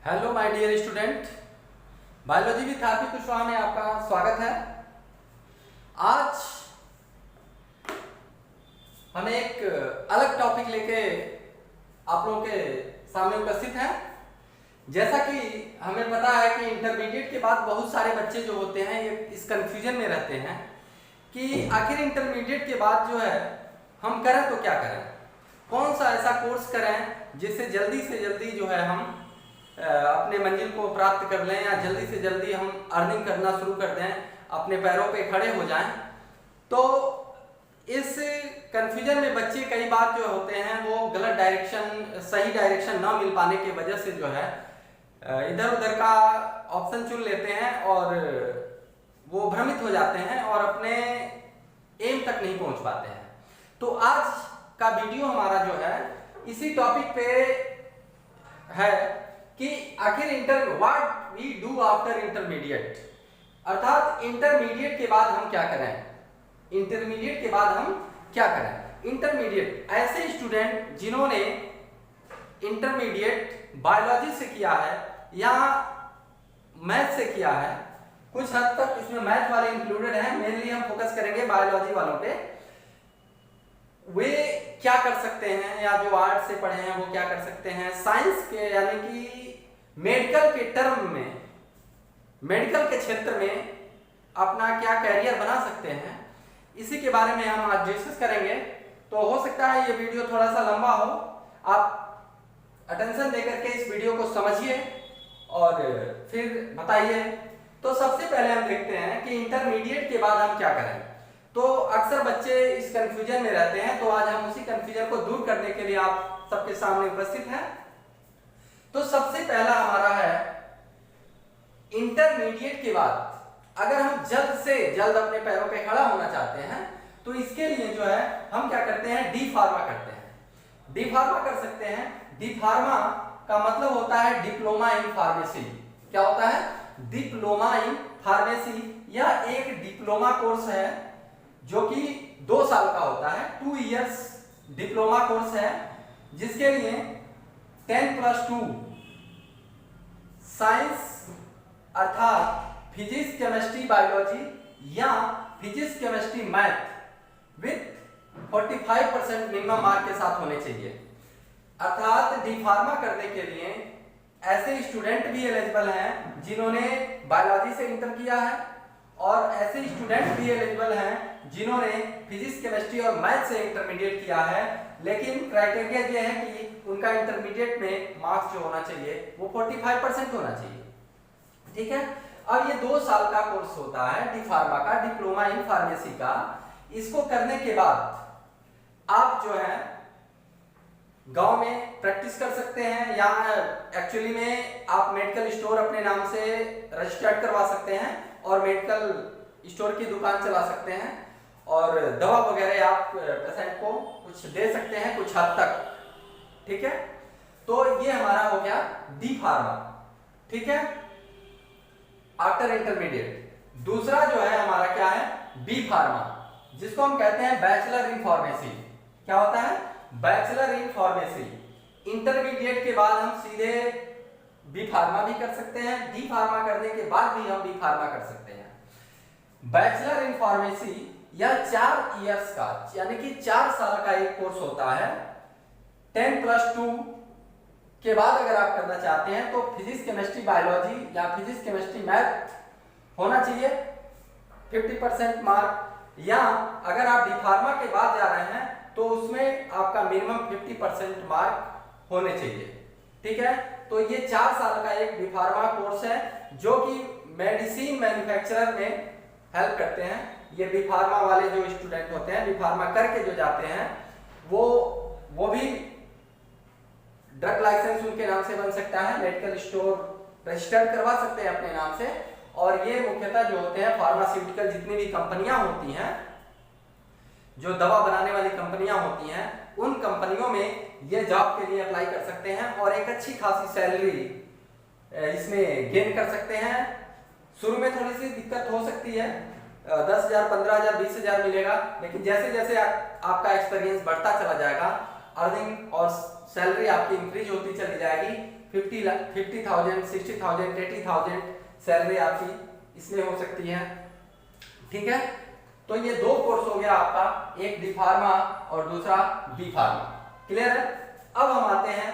Hello my dear student, biology with Hardik Kushwaha में आपका स्वागत है। आज हम एक अलग टॉपिक लेके आप लोगों के सामने उपस्थित हैं। जैसा कि हमें पता है कि इंटरमीडिएट के बाद बहुत सारे बच्चे जो होते हैं ये इस कंफ्यूजन में रहते हैं कि आखिर इंटरमीडिएट के बाद जो है हम करें तो क्या करें, कौन सा ऐसा कोर्स करें जिससे जल्दी से जल्दी जो है हम अपने मंजिल को प्राप्त कर लें या जल्दी से जल्दी हम अर्निंग करना शुरू कर दें, अपने पैरों पे खड़े हो जाएं। तो इस कंफ्यूजन में बच्चे कई बार जो होते हैं वो गलत डायरेक्शन, सही डायरेक्शन ना मिल पाने की वजह से जो है इधर उधर का ऑप्शन चुन लेते हैं और वो भ्रमित हो जाते हैं और अपने एम तक नहीं पहुंच पाते हैं। तो आज का वीडियो हमारा जो है इसी टॉपिक पे है कि आखिर what we do after intermediate, अर्थात इंटरमीडिएट के बाद हम क्या करें। इंटरमीडिएट के बाद हम क्या करें। इंटरमीडिएट ऐसे स्टूडेंट जिन्होंने इंटरमीडिएट बायोलॉजी से किया है या मैथ से किया है, कुछ हद तक इसमें मैथ वाले इंक्लूडेड हैं, मेनली हम फोकस करेंगे बायोलॉजी वालों पे। वे क्या कर सकते हैं या जो आर्ट से पढ़े हैं वो क्या कर सकते हैं। साइंस के यानी कि मेडिकल के टर्म में, मेडिकल के क्षेत्र में अपना क्या कैरियर बना सकते हैं, इसी के बारे में हम आज डिस्कस करेंगे। तो हो सकता है ये वीडियो थोड़ा सा लंबा हो, आप अटेंशन देकर के इस वीडियो को समझिए और फिर बताइए। तो सबसे पहले हम देखते हैं कि इंटरमीडिएट के बाद हम क्या करें। तो अक्सर बच्चे इस कंफ्यूजन में रहते हैं, तो आज हम उसी कंफ्यूजन को दूर करने के लिए आप सबके सामने उपस्थित हैं। तो सबसे पहला हमारा है इंटरमीडिएट के बाद अगर हम जल्द से जल्द अपने पैरों पे खड़ा होना चाहते हैं तो इसके लिए जो है हम क्या करते हैं, डी फार्मा करते हैं। डी फार्मा कर सकते हैं। डी फार्मा का मतलब होता है डिप्लोमा इन फार्मेसी। क्या होता है? Diploma in pharmacy. यह एक डिप्लोमा कोर्स है जो कि 2 साल का होता है, 2 इयर्स डिप्लोमा कोर्स है, जिसके लिए 10+2 साइंस अर्थात फिजिक्स केमिस्ट्री बायोलॉजी या physics chemistry math with 45% minimum mark के साथ होने चाहिए। अर्थात डी फार्मा करने के लिए ऐसे स्टूडेंट भी एलिजिबल हैं जिन्होंने बायोलॉजी से इंटर किया है और ऐसे स्टूडेंट भी एलिजिबल हैं जिन्होंने फिजिक्स केमिस्ट्री और मैथ से इंटरमीडिएट किया है, लेकिन क्राइटेरिया ये है कि उनका इंटरमीडिएट में मार्क्स जो होना चाहिए वो 45% होना चाहिए। ठीक है। अब ये 2 साल का कोर्स होता है डी फार्मा का, डिप्लोमा इन फार्मेसी का। इसको करने के बाद आप जो है गांव में प्रैक्टिस कर सकते हैं या एक्चुअली में आप मेडिकल स्टोर अपने नाम से रजिस्टर्ड करवा सकते हैं और मेडिकल स्टोर की दुकान चला सकते हैं और दवा वगैरह आप पेशेंट को कुछ दे सकते हैं कुछ हद तक। ठीक है। तो ये हमारा हो गया डी फार्मा। ठीक है, आफ्टर इंटरमीडिएट। दूसरा जो है हमारा क्या है, बी फार्मा, जिसको हम कहते हैं बैचलर इन फार्मेसी। क्या होता है? Bachelor in pharmacy. इंटरमीडिएट के बाद हम सीधे बी फार्मा भी कर सकते हैं, डी फार्मा करने के बाद भी हम बी फार्मा कर सकते हैं। बैचलर इन फार्मेसी यह 4 इयर्स का यानी कि 4 साल का एक कोर्स होता है। 10+2 के बाद अगर आप करना चाहते हैं तो फिजिक्स केमिस्ट्री बायोलॉजी या फिजिक्स केमिस्ट्री मैथ होना चाहिए 50% मार्क, या अगर आप डी फार्मा के बाद जा रहे हैं तो उसमें आपका मिनिमम 50% मार्क होने चाहिए। ठीक है। तो ये 4 साल का एक डी फार्मा कोर्स है जो कि मेडिसिन मैन्युफैक्चरर में हेल्प करते हैं। ये बी फार्मा वाले जो स्टूडेंट होते हैं, बी फार्मा करके जो जाते हैं, वो भी ड्रग लाइसेंस उनके नाम से बन सकता है, मेडिकल स्टोर रजिस्टर्ड करवा सकते हैं अपने नाम से। और ये मुख्यतः जो होते हैं फार्मास्यूटिकल जितनी भी कंपनियां होती हैं, जो दवा बनाने वाली कंपनियां होती हैं, उन कंपनियों में ये जॉब के लिए अप्लाई कर सकते हैं और एक अच्छी खासी सैलरी इसमें गेन कर सकते हैं। शुरू में थोड़ी सी दिक्कत हो सकती है, 10,000, 15,000, 20,000 मिलेगा, लेकिन जैसे जैसे आपका एक्सपीरियंस बढ़ता चला जाएगा अर्निंग और सैलरी आपकी इंक्रीज होती चली जाएगी। 50,000, 60,000, 80,000 सैलरी आपकी इसमें हो सकती है। ठीक है, तो ये दो कोर्स हो गया आपका, एक डी फार्मा और दूसरा बी फार्मा। क्लियर है? अब हम आते हैं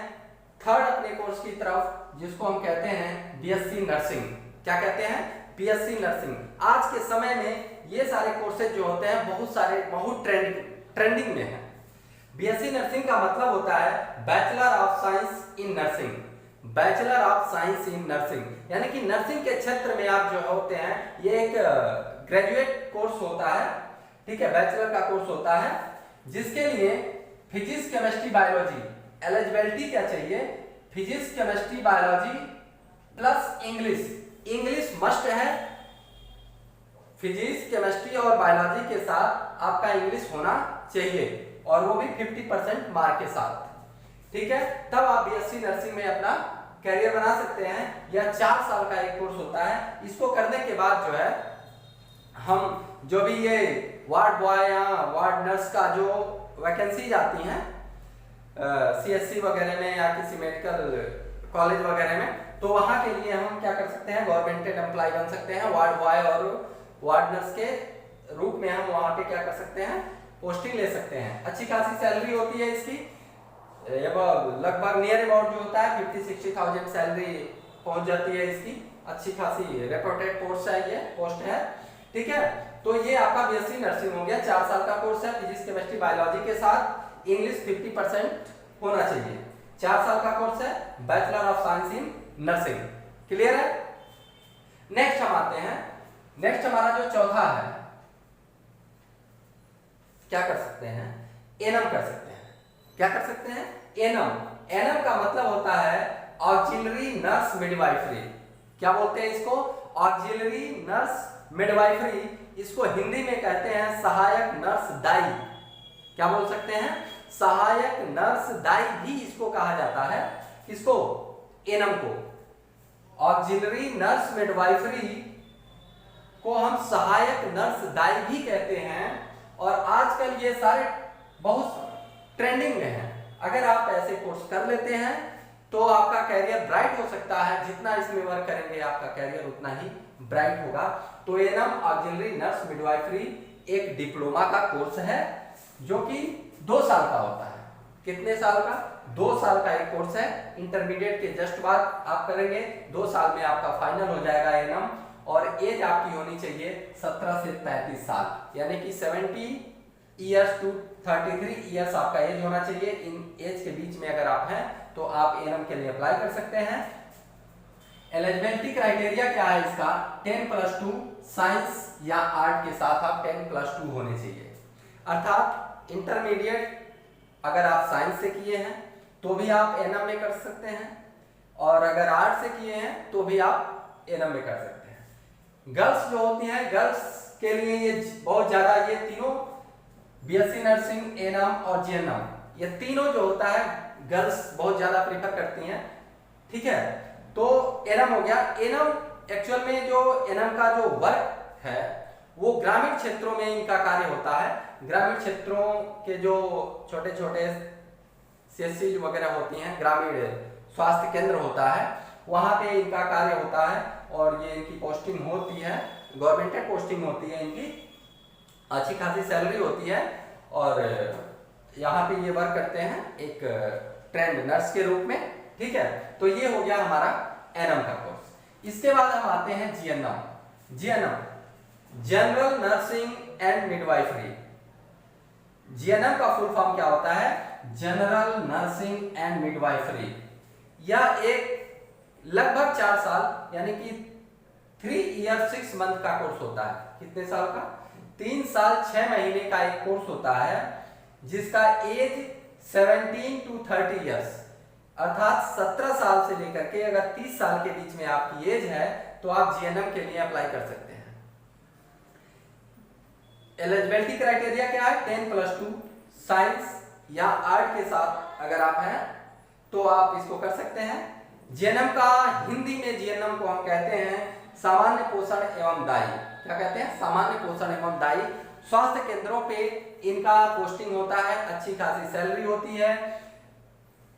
थर्ड अपने कोर्स की तरफ, जिसको हम कहते हैं बीएससी नर्सिंग। क्या कहते हैं? BSc nursing. आज के समय में ये सारे कोर्सेज जो होते हैं बहुत ट्रेंडिंग में है। बीएससी नर्सिंग का मतलब होता है bachelor of science in nursing. Bachelor of science in nursing यानी कि नर्सिंग के क्षेत्र में आप जो होते हैं, ये एक ग्रेजुएट कोर्स होता है। ठीक है, बैचलर का कोर्स होता है, जिसके लिए फिजिक्स, केमिस्ट्री, बायोलॉजी एलिजिबिलिटी क्या चाहिए? Physics, chemistry, biology plus English must है। फिजिक्स, केमिस्ट्री और बायोलॉजी के साथ आपका इंग्लिश होना चाहिए, और वो भी 50% मार्क के साथ। ठीक है, तब आप बीएससी नर्सिंग में अपना कैरियर बना सकते हैं। यह 4 साल का एक कोर्स होता है। इसको करने के बाद जो है, हम जो भी ये वार्ड बॉय या वार्ड नर्स का जो वैकेंसीज आती हैं सीएससी वगैरह में या किसी मेडिकल कॉलेज वगैरह में, तो वहां के लिए हम क्या कर सकते हैं, गवर्नमेंटेड एम्प्लॉय बन सकते हैं। वार्ड बॉय और वार्ड नर्स के रूप में हम वहां पे क्या कर सकते हैं, पोस्टिंग ले सकते हैं। अच्छी खासी सैलरी होती है इसकी, लगभग नियर अबाउट जो होता है 50-60,000 सैलरी पहुंच जाती है इसकी। अच्छी खासी रेपुटेड पोस्ट है। ठीक है, तो ये आपका बीएससी नर्सिंग हो गया। 4 साल का कोर्स है, फिजिक्स, केमिस्ट्री, बायोलॉजी के साथ इंग्लिश 50% होना चाहिए। 4 साल का कोर्स है, bachelor of science in nursing. Clear है? नेक्स्ट हम आते हैं, नेक्स्ट हमारा जो चौथा है, क्या कर सकते हैं, एनएम कर सकते हैं। क्या कर सकते हैं? एनएम का मतलब होता है ऑक्सिलरी नर्स मिडवाइफरी। क्या बोलते हैं इसको? Auxiliary nurse midwifery. इसको हिंदी में कहते हैं सहायक नर्स दाई। क्या बोल सकते हैं? सहायक नर्स दाई भी इसको कहा जाता है। इसको एनएम को, ऑक्सिलरी नर्स मिडवाइफरी को हम सहायक नर्स दाई भी कहते हैं। और आजकल ये सारे बहुत ट्रेंडिंग में हैं। अगर आप ऐसे कोर्स कर लेते हैं तो आपका कैरियर ब्राइट हो सकता है। जितना इसमें वर्क करेंगे आपका कैरियर उतना ही ब्राइट होगा। तो एनएम ऑक्सिलरी नर्स मिडवाइफरी एक डिप्लोमा का कोर्स है, जो कि 2 साल का होता है। कितने साल का? 2 साल का एक कोर्स है। इंटरमीडिएट के जस्ट बाद आप करेंगे, 2 साल में आपका फाइनल हो जाएगा एनएम। और एज आपकी होनी चाहिए 17 से 35 साल, यानी कि 70 इयर्स टू 33 इयर्स आपका एज होना चाहिए। इन एज के बीच में अगर आप हैं तो आप एनएम के लिए अप्लाई कर सकते हैं। एलिजिबिलिटी क्राइटेरिया क्या है इसका? 10+2 साइंस या आर्ट के साथ आप 10+2 होने चाहिए। अर्थात इंटरमीडिएट अगर आप साइंस से किए हैं तो भी आप एनएम में कर सकते हैं, और अगर आर्ट से किए हैं तो भी आप एनएम में कर सकते हैं। गर्ल्स जो होती हैं, गर्ल्स के लिए ये बहुत ज्यादा, ये तीनों बीएससी नर्सिंग, एनएम और जीएनएम, ये तीनों जो होता है गर्ल्स बहुत ज्यादा प्रीफर करती हैं। ठीक है, तो एनएम हो गया। एनएम एक्चुअल में जो एनएम का जो वर्क है वो ग्रामीण क्षेत्रों में इनका कार्य होता है। ग्रामीण क्षेत्रों के जो छोटे छोटे सीएससी वगैरह होती हैं, ग्रामीण स्वास्थ्य केंद्र होता है, वहां पे इनका कार्य होता है। और ये इनकी पोस्टिंग होती है, गवर्नमेंटेड पोस्टिंग होती है इनकी, अच्छी खासी सैलरी होती है। और यहाँ पे ये वर्क करते हैं एक ट्रेंड नर्स के रूप में। ठीक है, तो ये हो गया हमारा एनएम का कोर्स। इसके बाद हम आते हैं GNM. General nursing and midwifery. GNM का फुल फॉर्म क्या होता है? General nursing and midwifery. यह एक लगभग 4 साल यानी कि 3 ईयर 6 मंथ का कोर्स होता है। कितने साल का? 3 साल 6 महीने का एक कोर्स होता है, जिसका एज 17 to 30 ईयर्स, अर्थात 17 साल से लेकर के अगर 30 साल के बीच में आपकी एज है तो आप जीएनएम के लिए अप्लाई कर सकते हैं। एलिजिबिलिटी क्राइटेरिया क्या है? 10+2 साइंस या आर्ट के साथ अगर आप हैं तो आप इसको कर सकते हैं। जीएनएम का हिंदी में जीएनएम को हम कहते हैं सामान्य पोषण एवं दाई। क्या कहते हैं? सामान्य पोषण एवं दाई। स्वास्थ्य केंद्रों पे इनका पोस्टिंग होता है, अच्छी खासी सैलरी होती है।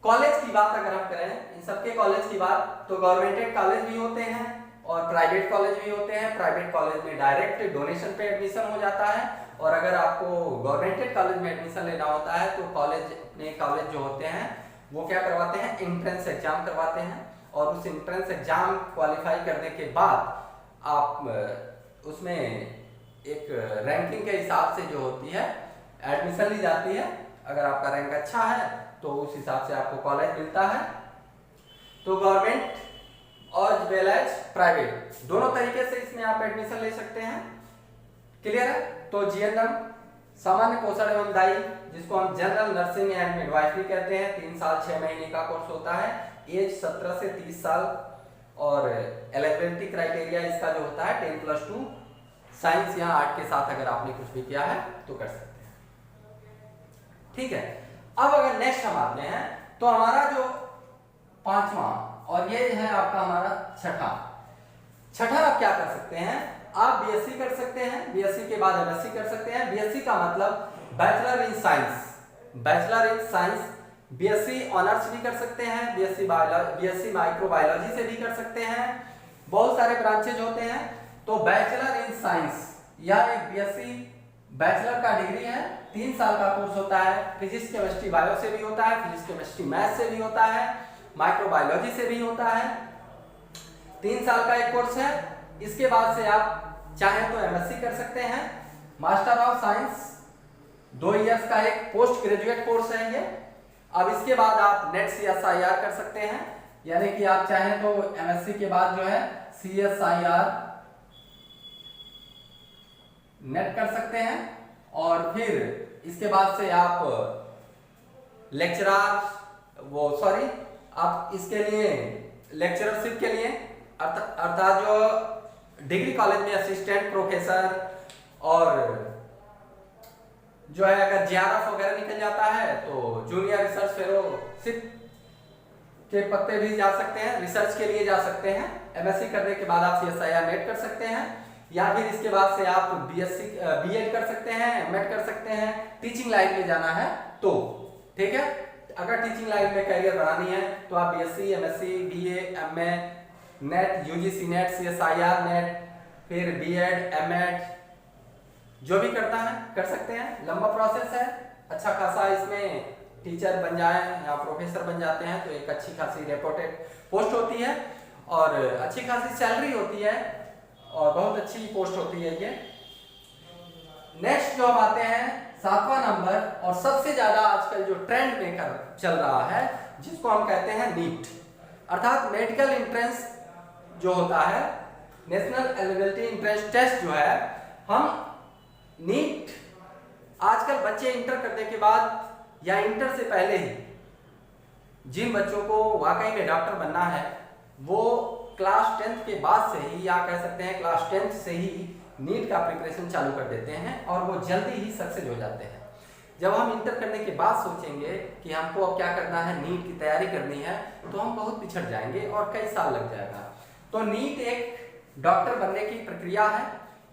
कॉलेज की बात अगर हम करें, इन सबके कॉलेज की बात, तो गवर्नमेंटेड कॉलेज भी होते हैं और प्राइवेट कॉलेज भी होते हैं। प्राइवेट कॉलेज में डायरेक्ट डोनेशन पे एडमिशन हो जाता है, और अगर आपको गवर्नमेंटेड कॉलेज में एडमिशन लेना होता है तो कॉलेज जो होते हैं वो क्या करवाते हैं, एंट्रेंस एग्जाम करवाते हैं, और उस एंट्रेंस एग्जाम क्वालिफाई करने के बाद आप उसमें एक रैंकिंग के हिसाब से जो होती है एडमिशन ली जाती है। अगर आपका रैंक अच्छा है तो उस हिसाब से आपको कॉलेज मिलता है। तो गवर्नमेंट और वेल एज प्राइवेट दोनों तरीके से इसमें आप एडमिशन ले सकते हैं। क्लियर है? तो जीएनएम सामान्य पोषण एवं दाई, जिसको हम जनरल नर्सिंग एंड मिडवाइफरी कहते हैं, 3 साल 6 महीने का कोर्स होता है। एज 17 से 30 साल, और एलिजिबिलिटी क्राइटेरिया इसका जो होता है 10+2 साइंस या आर्ट के साथ अगर आपने कुछ भी किया है तो कर सकते हैं। ठीक है, अब अगर नेक्स्ट हम आते हैं तो हमारा जो 5वां, और ये है आपका हमारा छठा आप क्या कर सकते हैं, आप बीएससी कर सकते हैं, बीएससी के बाद एमएससी कर सकते हैं। बीएससी का मतलब bachelor in science, BSc honours भी कर सकते हैं, बीएससी माइक्रोबायोलॉजी से भी कर सकते हैं, बहुत सारे ब्रांचेज होते हैं। तो बैचलर इन साइंस या एक बीएससी बैचलर का डिग्री है, 3 साल का कोर्स होता है। फिजिक्स केमिस्ट्री बायो से भी होता है, फिजिक्स केमिस्ट्री मैथ से भी होता है, माइक्रोबायोलॉजी से भी होता है। 3 साल का एक कोर्स है। इसके बाद से आप चाहें तो एमएससी कर सकते हैं, मास्टर ऑफ साइंस 2 इयर्स का एक पोस्ट ग्रेजुएट कोर्स है ये। अब इसके बाद आप नेट CSIR कर सकते हैं, यानी कि आप चाहें तो एमएससी के बाद जो है CSIR नेट कर सकते हैं, और फिर इसके बाद से आप आप इसके लिए लेक्चरशिप के लिए अर्थात जो डिग्री कॉलेज में असिस्टेंट प्रोफेसर, और जो है अगर JRF वगैरह निकल जाता है तो जूनियर रिसर्च फेलोशिप के पत्ते भी जा सकते हैं, रिसर्च के लिए जा सकते हैं। एमएससी करने के बाद आप CSIR नेट कर सकते हैं, या फिर इसके बाद से आप BEd कर सकते हैं, एमएड कर सकते हैं, टीचिंग लाइन में जाना है तो। ठीक है, अगर टीचिंग लाइन में कैरियर बनानी है तो आप BSc, MSc, BA, MA net, UGC net, CSIR net, फिर BEd, MAd जो भी करता है कर सकते हैं। लंबा प्रोसेस है, अच्छा खासा इसमें टीचर बन जाए या प्रोफेसर बन जाते हैं तो एक अच्छी खासी रेपुटेड पोस्ट होती है, और अच्छी खासी सैलरी होती है, और बहुत अच्छी पोस्ट होती है ये। नेक्स्ट जो हम आते हैं 7वां नंबर, और सबसे ज्यादा आजकल जो ट्रेंड में चल रहा है, जिसको हम कहते हैं नीट, अर्थात मेडिकल एंट्रेंस जो होता है, नेशनल एलिजिबिलिटी एंट्रेंस टेस्ट जो है। हम नीट आजकल बच्चे इंटर करने के बाद या इंटर से पहले ही जिन बच्चों को वाकई में डॉक्टर बनना है वो क्लास 10th के बाद से ही, या कह सकते हैं क्लास 10th से ही नीट का प्रिपरेशन चालू कर देते हैं, और वो जल्दी ही सक्सेस हो जाते हैं। जब हम इंटर करने के बाद सोचेंगे कि हमको अब क्या करना है, नीट की तैयारी करनी है, तो हम बहुत पिछड़ जाएंगे और कई साल लग जाएगा। तो नीट एक डॉक्टर बनने की प्रक्रिया है,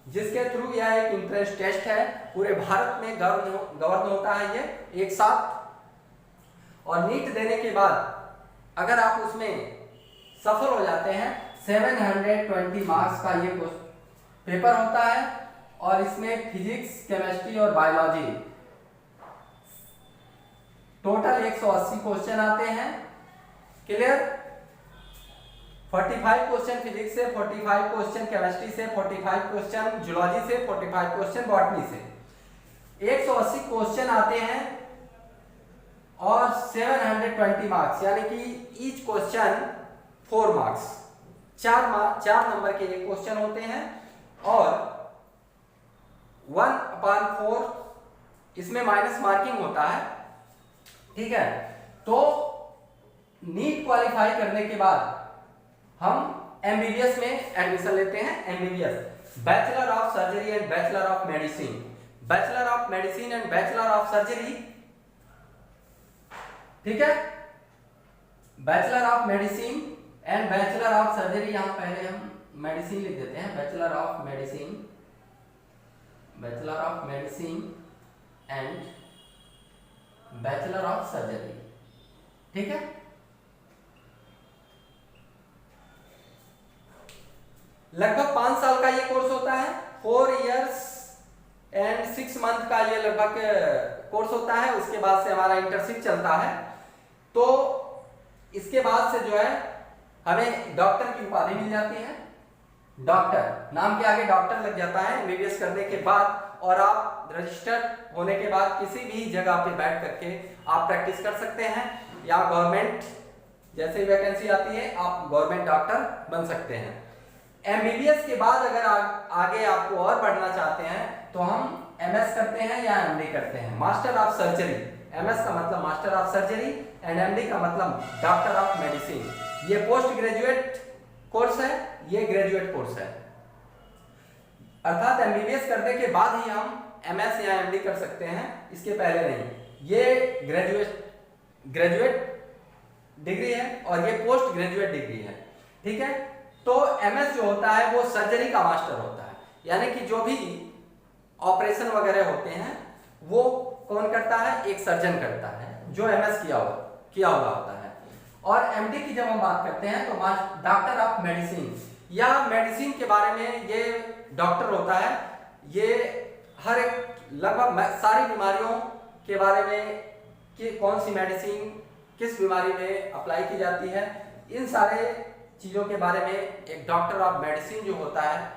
जिसके थ्रू यह एक एंट्रेंस टेस्ट है, पूरे भारत में गवर्न होता है ये एक साथ। और नीट देने के बाद अगर आप उसमें सफल हो जाते हैं, 720 मार्क्स का ये पेपर होता है, और इसमें फिजिक्स, केमिस्ट्री और बायोलॉजी टोटल 180 क्वेश्चन आते हैं। क्लियर? 45 क्वेश्चन फिजिक्स से, 45 क्वेश्चन केमिस्ट्री से, 45 क्वेश्चन जूलॉजी से, 45 क्वेश्चन बॉटनी से, 180 क्वेश्चन आते हैं, और 720 मार्क्स, यानी कि ईच क्वेश्चन 4 मार्क्स, 4 नंबर के ये क्वेश्चन होते हैं, और 1/4 इसमें माइनस मार्किंग होता है। ठीक है, तो नीट क्वालिफाई करने के बाद हम MBBS में एडमिशन लेते हैं। MBBS bachelor of surgery and bachelor of medicine, bachelor of medicine and bachelor of surgery. ठीक है, bachelor of medicine and bachelor of surgery, यहां पहले हम मेडिसिन लिख देते हैं, bachelor of medicine, bachelor of medicine and bachelor of surgery. ठीक है। लगभग 5 साल का ये कोर्स होता है, 4 इयर्स एंड 6 मंथ का ये लगभग कोर्स होता है। उसके बाद से हमारा इंटर्नशिप चलता है। तो इसके बाद से जो है हमें डॉक्टर की उपाधि मिल जाती है। डॉक्टर नाम के आगे डॉक्टर लग जाता है एमबीबीएस करने के बाद, और आप रजिस्टर्ड होने के बाद किसी भी जगह पे बैठ करके आप प्रैक्टिस कर सकते हैं, या गवर्नमेंट जैसे ही वैकेंसी आती है आप गवर्नमेंट डॉक्टर बन सकते हैं। एमबीबीएस के बाद अगर आगे आपको और बढ़ना चाहते हैं तो हम एमएस करते हैं या एमडी करते हैं, मास्टर ऑफ सर्जरी। एमएस का मतलब master of surgery and MD का मतलब डॉक्टर ऑफ मेडिसिन। ये पोस्ट ग्रेजुएट कोर्स है, ये ग्रेजुएट कोर्स है। अर्थात एमबीबीएस करने के बाद ही हम एमएस या एमडी कर सकते हैं, इसके पहले नहीं। ये ग्रेजुएट डिग्री है और ये पोस्ट ग्रेजुएट डिग्री है, ठीक है। तो एमएस जो होता है वो सर्जरी का मास्टर होता है, यानी कि जो भी ऑपरेशन वगैरह होते हैं वो कौन करता है, एक सर्जन करता है जो एमएस किया हुआ होता है। और एमडी की जब हम बात करते हैं तो डॉक्टर ऑफ मेडिसिन, या मेडिसिन के बारे में ये डॉक्टर होता है। ये हर एक लगभग सारी बीमारियों के बारे में कि कौन सी मेडिसिन किस बीमारी में अप्लाई की जाती है, इन सारे चीज़ों के बारे में एक डॉक्टर ऑफ मेडिसिन जो होता है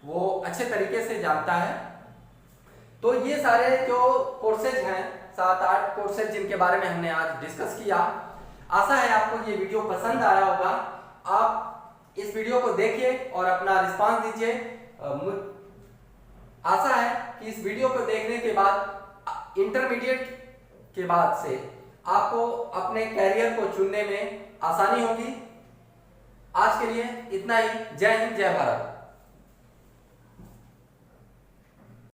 वो अच्छे तरीके से जानता है। तो ये सारे जो कोर्सेज हैं, 7-8 कोर्सेज जिनके बारे में हमने आज डिस्कस किया, आशा है आपको ये वीडियो पसंद आया होगा। आप इस वीडियो को देखिए और अपना रिस्पांस दीजिए। आशा है कि इस वीडियो को देखने के बाद इंटरमीडिएट के बाद से आपको अपने कैरियर को चुनने में आसानी होगी। आज के लिए इतना ही। जय हिंद, जय भारत।